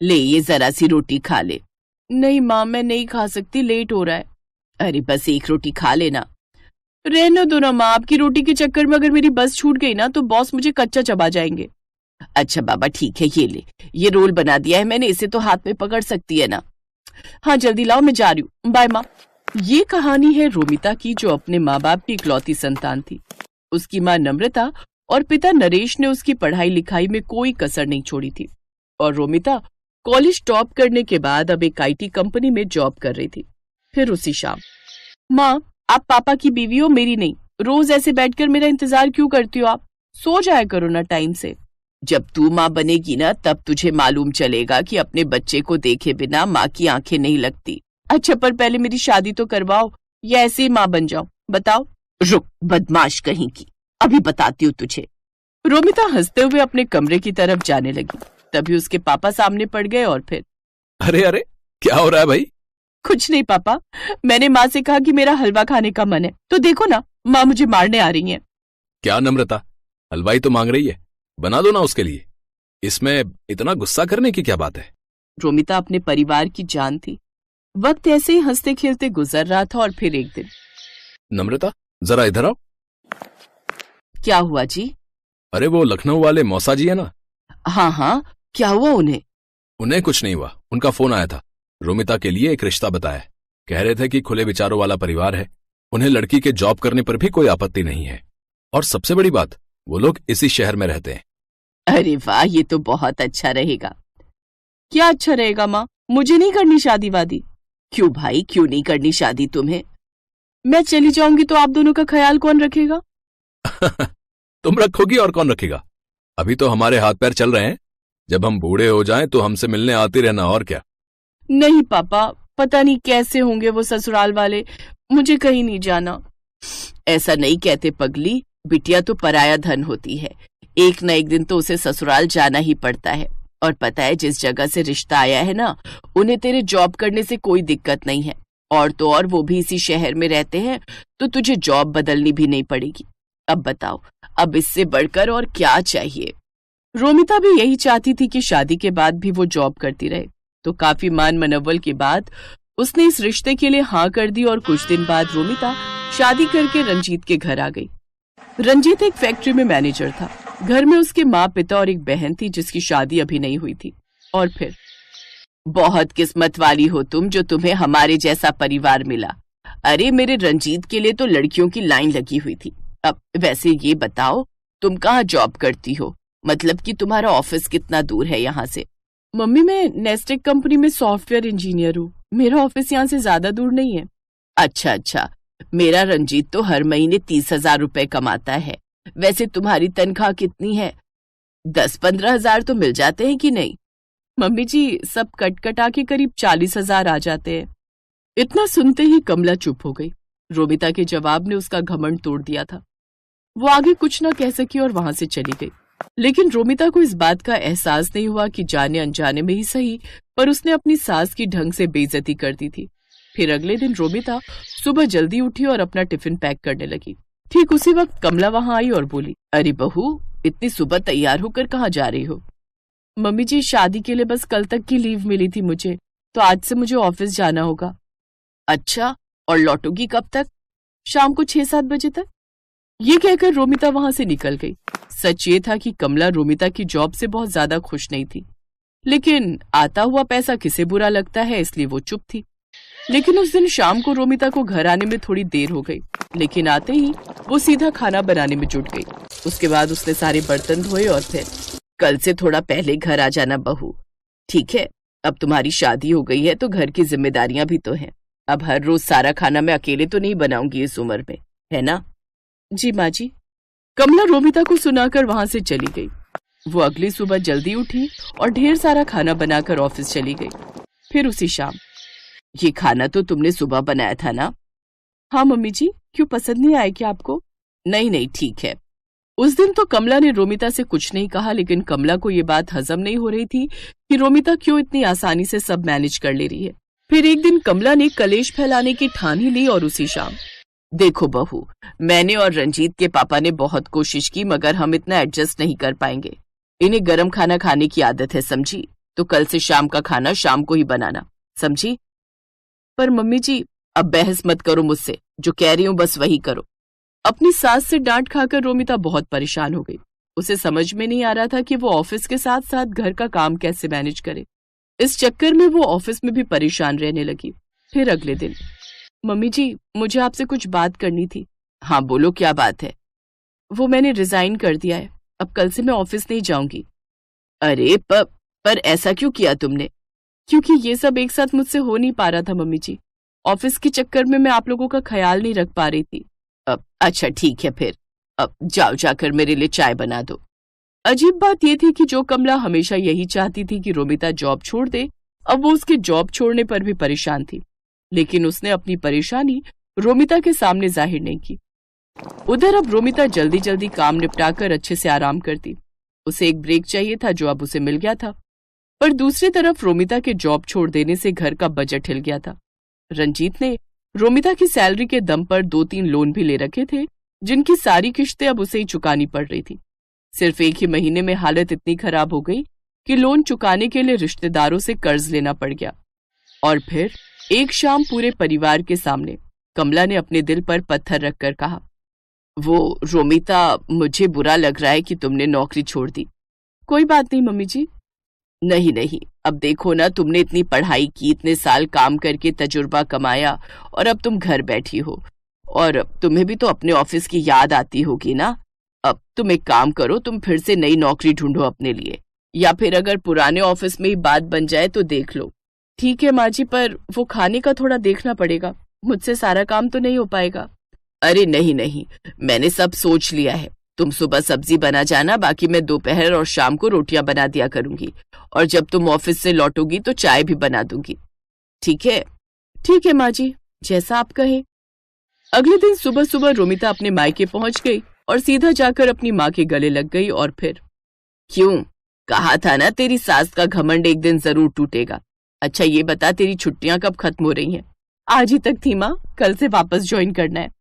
ले ये जरा सी रोटी खा ले। नहीं माँ, मैं नहीं खा सकती, लेट हो रहा है। अरे बस एक रोटी खा लेना। रहने दो ना माँ, आपकी रोटी के चक्कर में अगर मेरी बस छूट गई ना तो बॉस मुझे कच्चा चबा जाएंगे। अच्छा बाबा ठीक है, ये ले, ये रोल बना दिया है मैंने, इसे तो हाथ में पकड़ सकती है ना। हाँ जल्दी लाओ, मैं जा रही हूँ, बाय माँ। ये कहानी है रोमिता की, जो अपने माँ बाप की इकलौती संतान थी। उसकी माँ नम्रता और पिता नरेश ने उसकी पढ़ाई लिखाई में कोई कसर नहीं छोड़ी थी और रोमिता कॉलेज टॉप करने के बाद अब एक आईटी कंपनी में जॉब कर रही थी। फिर उसी शाम, माँ आप पापा की बीवी हो, मेरी नहीं। रोज ऐसे बैठकर मेरा इंतजार क्यों करती हो आप? सो जाया करो ना टाइम से। जब तू माँ बनेगी ना तब तुझे मालूम चलेगा कि अपने बच्चे को देखे बिना माँ की आंखें नहीं लगती। अच्छा पर पहले मेरी शादी तो करवाओ या ऐसे ही माँ बन जाओ, बताओ। रुक बदमाश कहीं की, अभी बताती हूँ तुझे। रोमिता हंसते हुए अपने कमरे की तरफ जाने लगी। तभी उसके पापा सामने पड़ गए और फिर, अरे अरे क्या हो रहा है भाई? कुछ नहीं पापा, मैंने माँ से कहा कि मेरा हलवा खाने का मन है, तो देखो ना माँ मुझे मारने आ रही है। क्या नम्रता, हलवाई तो मांग रही है, बना दो ना उसके लिए, इसमें इतना गुस्सा करने की क्या बात है? रोमिता अपने परिवार की जान थी। वक्त ऐसे ही हंसते खेलते गुजर रहा था और फिर एक दिन, नम्रता जरा इधर आओ। क्या हुआ जी? अरे वो लखनऊ वाले मौसा जी है ना? हाँ हाँ, क्या हुआ उन्हें? उन्हें कुछ नहीं हुआ, उनका फोन आया था, रोमिता के लिए एक रिश्ता बताया। कह रहे थे कि खुले विचारों वाला परिवार है, उन्हें लड़की के जॉब करने पर भी कोई आपत्ति नहीं है, और सबसे बड़ी बात वो लोग इसी शहर में रहते हैं। अरे वाह, ये तो बहुत अच्छा रहेगा। क्या अच्छा रहेगा माँ? मुझे नहीं करनी शादी वादी। क्यों भाई, क्यों नहीं करनी शादी तुम्हें? मैं चली जाऊंगी तो आप दोनों का ख्याल कौन रखेगा? तुम रखोगी और कौन रखेगा? अभी तो हमारे हाथ पैर चल रहे हैं, जब हम बूढ़े हो जाएं तो हमसे मिलने आती रहना, और क्या। नहीं पापा, पता नहीं कैसे होंगे वो ससुराल वाले, मुझे कहीं नहीं जाना। ऐसा नहीं कहते पगली, बिटिया तो पराया धन होती है, एक न एक दिन तो उसे ससुराल जाना ही पड़ता है। और पता है जिस जगह से रिश्ता आया है ना, उन्हें तेरे जॉब करने से कोई दिक्कत नहीं है, और तो और वो भी इसी शहर में रहते हैं, तो तुझे जॉब बदलनी भी नहीं पड़ेगी। अब बताओ, अब इससे बढ़कर और क्या चाहिए? रोमिता भी यही चाहती थी कि शादी के बाद भी वो जॉब करती रहे, तो काफी मान मनव्वल के बाद उसने इस रिश्ते के लिए हाँ कर दी। और कुछ दिन बाद रोमिता शादी करके रंजीत के घर आ गई। रंजीत एक फैक्ट्री में मैनेजर था। घर में उसके माँ पिता और एक बहन थी जिसकी शादी अभी नहीं हुई थी। और फिर, बहुत किस्मत वाली हो तुम जो तुम्हें हमारे जैसा परिवार मिला। अरे मेरे रंजीत के लिए तो लड़कियों की लाइन लगी हुई थी। अब वैसे ये बताओ, तुम कहाँ जॉब करती हो? मतलब कि तुम्हारा ऑफिस कितना दूर है यहाँ से? मम्मी मैं नेस्टेक कंपनी में सॉफ्टवेयर इंजीनियर हूँ, मेरा ऑफिस यहाँ से ज्यादा दूर नहीं है। अच्छा अच्छा, मेरा रंजीत तो हर महीने 30,000 रुपए कमाता है। वैसे तुम्हारी तनख्वाह कितनी है? 10-15 हजार तो मिल जाते हैं कि नहीं? मम्मी जी सब कट कटा के करीब 40,000 आ जाते हैं। इतना सुनते ही कमला चुप हो गई। रोमिता के जवाब ने उसका घमंड तोड़ दिया था। वो आगे कुछ न कह सकी और वहां से चली गई। लेकिन रोमिता को इस बात का एहसास नहीं हुआ कि जाने अनजाने में ही सही, पर उसने अपनी सास की ढंग से बेइज्जती कर दी थी। फिर अगले दिन रोमिता सुबह जल्दी उठी और अपना टिफिन पैक करने लगी। ठीक उसी वक्त कमला वहां आई और बोली, अरे बहू, इतनी सुबह तैयार होकर कहाँ जा रही हो? मम्मी जी शादी के लिए बस कल तक की लीव मिली थी मुझे, तो आज से मुझे ऑफिस जाना होगा। अच्छा, और लौटोगी कब तक? शाम को 6-7 बजे तक। ये कहकर रोमिता वहां से निकल गई। सच ये था कि कमला रोमिता की जॉब से बहुत ज्यादा खुश नहीं थी, लेकिन आता हुआ पैसा किसे बुरा लगता है, इसलिए वो चुप थी। लेकिन उस दिन शाम को रोमिता को घर आने में थोड़ी देर हो गई, लेकिन आते ही वो सीधा खाना बनाने में जुट गई। उसके बाद उसने सारे बर्तन धोए और फिर, कल से थोड़ा पहले घर आ जाना बहू, ठीक है? अब तुम्हारी शादी हो गई है तो घर की जिम्मेदारियां भी तो हैं। अब हर रोज सारा खाना मैं अकेले तो नहीं बनाऊंगी इस उम्र में, है ना? जी माँ जी। कमला रोमिता को सुनाकर वहां से चली गई। वो अगली सुबह जल्दी उठी और ढेर सारा खाना बनाकर ऑफिस चली गई। फिर उसी शाम, ये खाना तो तुमने सुबह बनाया था ना? हाँ मम्मी जी, क्यों पसंद नहीं आया क्या आपको? नहीं नहीं ठीक है। उस दिन तो कमला ने रोमिता से कुछ नहीं कहा, लेकिन कमला को ये बात हजम नहीं हो रही थी कि रोमिता क्यों इतनी आसानी से सब मैनेज कर ले रही है। फिर एक दिन कमला ने कलेश फैलाने की ठान ही ली और उसी शाम, देखो बहू, मैंने और रंजीत के पापा ने बहुत कोशिश की, मगर हम इतना एडजस्ट नहीं कर पाएंगे। इन्हें गरम खाना खाने की आदत है, समझी? तो कल से शाम का खाना शाम को ही बनाना, समझी? पर मम्मी जी, अब बहस मत करो मुझसे, जो कह रही हूं बस वही करो। अपनी सास से डांट खाकर रोमिता बहुत परेशान हो गई। उसे समझ में नहीं आ रहा था कि वो ऑफिस के साथ साथ घर का काम कैसे मैनेज करे। इस चक्कर में वो ऑफिस में भी परेशान रहने लगी। फिर अगले दिन, मम्मी जी, मुझे आपसे कुछ बात करनी थी। हाँ बोलो, क्या बात है? वो मैंने रिजाइन कर दिया है, अब कल से मैं ऑफिस नहीं जाऊंगी। अरे पर ऐसा क्यों किया तुमने? क्योंकि ये सब एक साथ मुझसे हो नहीं पा रहा था मम्मी जी। ऑफिस के चक्कर में मैं आप लोगों का ख्याल नहीं रख पा रही थी। अब अच्छा ठीक है, फिर अब जाओ, जाकर मेरे लिए चाय बना दो। अजीब बात यह थी कि जो कमला हमेशा यही चाहती थी कि रोमिता जॉब छोड़ दे, अब वो उसके जॉब छोड़ने पर भी परेशान थी। लेकिन उसने अपनी परेशानी रोमिता के सामने जाहिर नहीं की। उधर अब रोमिता जल्दी जल्दी काम निपटाकर अच्छे से आराम करती। उसे एक ब्रेक चाहिए था जो अब उसे मिल गया था। पर दूसरी तरफ रोमिता के जॉब छोड़ देने से घर का बजट हिल गया था। रंजीत ने रोमिता की सैलरी के दम पर 2-3 लोन भी ले रखे थे, जिनकी सारी किश्तें अब उसे ही चुकानी पड़ रही थी। सिर्फ एक ही महीने में हालत इतनी खराब हो गई कि लोन चुकाने के लिए रिश्तेदारों से कर्ज लेना पड़ गया। और फिर एक शाम पूरे परिवार के सामने कमला ने अपने दिल पर पत्थर रखकर कहा, वो रोमिता, मुझे बुरा लग रहा है कि तुमने नौकरी छोड़ दी। कोई बात नहीं मम्मी जी। नहीं नहीं, अब देखो ना, तुमने इतनी पढ़ाई की, इतने साल काम करके तजुर्बा कमाया, और अब तुम घर बैठी हो, और तुम्हें भी तो अपने ऑफिस की याद आती होगी ना। अब तुम एक काम करो, तुम फिर से नई नौकरी ढूंढो अपने लिए, या फिर अगर पुराने ऑफिस में ही बात बन जाए तो देख लो। ठीक है माँ जी, पर वो खाने का थोड़ा देखना पड़ेगा, मुझसे सारा काम तो नहीं हो पाएगा। अरे नहीं नहीं, मैंने सब सोच लिया है। तुम सुबह सब्जी बना जाना, बाकी मैं दोपहर और शाम को रोटियां बना दिया करूंगी, और जब तुम ऑफिस से लौटोगी तो चाय भी बना दूंगी। ठीक है? ठीक है माँ जी, जैसा आप कहें। अगले दिन सुबह सुबह रोमिता अपने मायके पहुंच गई और सीधा जाकर अपनी माँ के गले लग गई। और फिर, क्यों? कहा था ना, तेरी सास का घमंड एक दिन जरूर टूटेगा। अच्छा ये बता, तेरी छुट्टियां कब खत्म हो रही हैं? आज ही तक थी माँ, कल से वापस ज्वाइन करना है।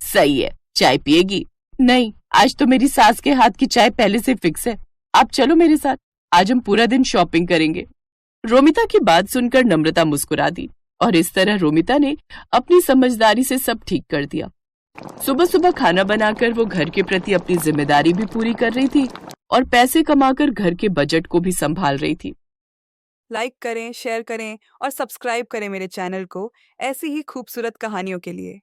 सही है, चाय पिएगी? नहीं, आज तो मेरी सास के हाथ की चाय पहले से फिक्स है। आप चलो मेरे साथ, आज हम पूरा दिन शॉपिंग करेंगे। रोमिता की बात सुनकर नम्रता मुस्कुरा दी, और इस तरह रोमिता ने अपनी समझदारी से सब ठीक कर दिया। सुबह सुबह खाना बनाकर वो घर के प्रति अपनी जिम्मेदारी भी पूरी कर रही थी, और पैसे कमाकर घर के बजट को भी संभाल रही थी। लाइक करें, शेयर करें और सब्सक्राइब करें मेरे चैनल को ऐसी ही खूबसूरत कहानियों के लिए।